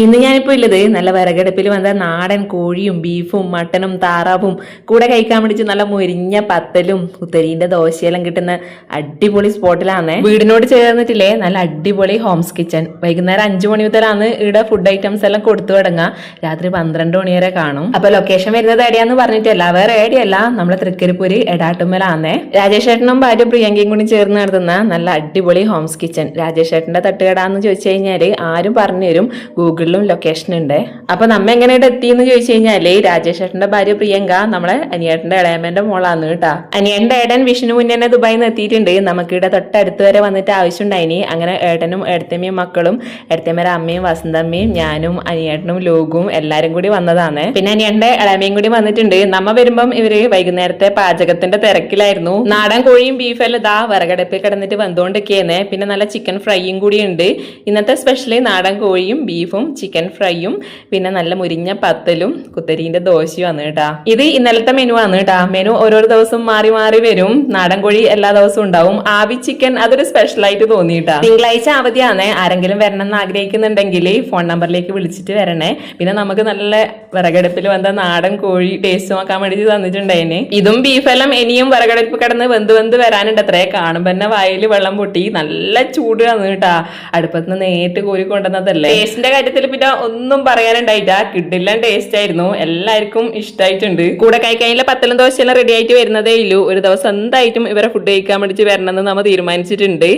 ഇന്ന് ഞാനിപ്പോൾ ഉള്ളത് നല്ല വിറകടുപ്പിൽ വന്ന നാടൻ കോഴിയും ബീഫും മട്ടനും താറാവും കൂടെ കഴിക്കാൻ വേണ്ടിച്ച് നല്ല മുരിഞ്ഞ പത്തലും ഉത്തരീന്റെ ദോശയെല്ലാം കിട്ടുന്ന അടിപൊളി സ്പോട്ടിലാണ്. വീടിനോട് ചേർന്നിട്ടില്ലേ നല്ല അടിപൊളി ഹോംസ് കിച്ചൺ. വൈകുന്നേരം 5 മണി മുതലാണ് ഇവിടെ ഫുഡ് ഐറ്റംസ് എല്ലാം കൊടുത്തു തുടങ്ങുക. രാത്രി 12 മണി വരെ കാണും. അപ്പൊ ലൊക്കേഷൻ വരുന്നത് എവിടെയാന്ന് പറഞ്ഞിട്ടല്ല, വേറെ എവിടെയല്ല, നമ്മളെ തൃക്കരിപ്പൂര് എടാട്ടുമ്മലാന്നേ. രാജേഷ് ഏട്ടനും ഭാര്യ പ്രിയങ്കയും കൂടി ചേർന്ന് നടത്തുന്ന നല്ല അടിപൊളി ഹോംസ് കിച്ചൺ. രാജേഷ് ഏട്ടന്റെ തട്ടുകടാന്ന് ചോദിച്ചു കഴിഞ്ഞാല് ആരും പറഞ്ഞുതരും. ഗൂഗിളിലും ലൊക്കേഷൻ ഉണ്ട്. അപ്പൊ നമ്മ എങ്ങനെയായിട്ട് എത്തിയെന്ന് ചോദിച്ചു കഴിഞ്ഞാല് രാജേഷ് ഏട്ടന്റെ ഭാര്യ പ്രിയങ്ക നമ്മളെ അനിയേട്ടന്റെ ഇളയമ്മന്റെ മോളാന്ന് കേട്ടാ. അനിയേട്ടന്റെ ഏട്ടൻ വിഷ്ണു മുന്നേ ദുബായിൽ നിന്ന് എത്തിയിട്ടുണ്ട്. നമുക്കിവിടെ തൊട്ടടുത്ത് വരെ വന്നിട്ട് ആവശ്യമുണ്ടായിനി. അങ്ങനെ ഏട്ടനും ഏടത്തമ്മയും മക്കളും, ഏടത്തമ്മയുടെ അമ്മയും വസന്തമ്മയും ഞാനും അനിയേട്ടനും ലോകും എല്ലാരും കൂടി വന്നതാണ്. പിന്നെ അനിയേട്ടന്റെ ഇളയമ്മയും കൂടി വന്നിട്ടുണ്ട്. നമ്മ വരുമ്പം ഇവര് വൈകുന്നേരത്തെ പാചകത്തിന്റെ തിരക്കിലായിരുന്നു. നാടൻ കോഴിയും ബീഫെല്ലാം ഇതാ വിറകടുപ്പിൽ കിടന്നിട്ട് വന്നുകൊണ്ടിരിക്കുകയെന്നേ. പിന്നെ നല്ല ചിക്കൻ ഫ്രൈയും കൂടി ഉണ്ട്. ഇന്നത്തെ സ്പെഷ്യല് നാടൻ കോഴിയും ബീഫും ചിക്കൻ ഫ്രൈയും പിന്നെ നല്ല മുരിഞ്ഞ പത്തലും കുത്തരീന്റെ ദോശയും ആണ് കേട്ടാ. ഇത് ഇന്നലത്തെ മെനു ആണ് കേട്ടാ. മെനു ഓരോരോ ദിവസം മാറി മാറി വരും. നാടൻ കോഴി എല്ലാ ദിവസവും ഉണ്ടാവും. ആവി ചിക്കൻ അതൊരു സ്പെഷ്യൽ ആയിട്ട് തോന്നിയിട്ടാ. തിങ്കളാഴ്ച അവധിയാണ്. ആരെങ്കിലും വരണം എന്ന് ആഗ്രഹിക്കുന്നുണ്ടെങ്കിൽ ഫോൺ നമ്പറിലേക്ക് വിളിച്ചിട്ട് വരണേ. പിന്നെ നമുക്ക് നല്ല വിറകടുപ്പിൽ വന്ന നാടൻ കോഴി ടേസ്റ്റ് നോക്കാൻ വേണ്ടി തന്നിട്ടുണ്ടായിന്. ഇതും ബീഫെല്ലാം ഇനിയും വിറകടുപ്പ് കിടന്ന് വെന്ത് വരാനുണ്ട് അത്രേ. കാണുമ്പോ തന്നെ വായിൽ വെള്ളം പൊട്ടി. നല്ല ചൂട് ആണ് കേട്ടാ. അടുപ്പത്തുനിന്ന് നേരിട്ട് കോരി കൊണ്ടുവന്നതല്ലേ. ടേസ്റ്റിന്റെ കാര്യത്തിൽ പിന്നെ ഒന്നും പറയാനുണ്ടായിട്ടാ. കിഡില്ല ടേസ്റ്റ് ആയിരുന്നു. എല്ലാവർക്കും ഇഷ്ടമായിട്ടുണ്ട്. കൂടെ കഴിക്കാനുള്ള പത്തലും ദോശയെല്ലാം റെഡി ആയിട്ട് വരുന്നതേ ഉള്ളൂ. ഒരു ദിവസം എന്തായിട്ടും ഇവരെ ഫുഡ് കഴിക്കാൻ വേണ്ടിട്ട് വരണമെന്ന് നമ്മൾ തീരുമാനിച്ചിട്ടുണ്ട്.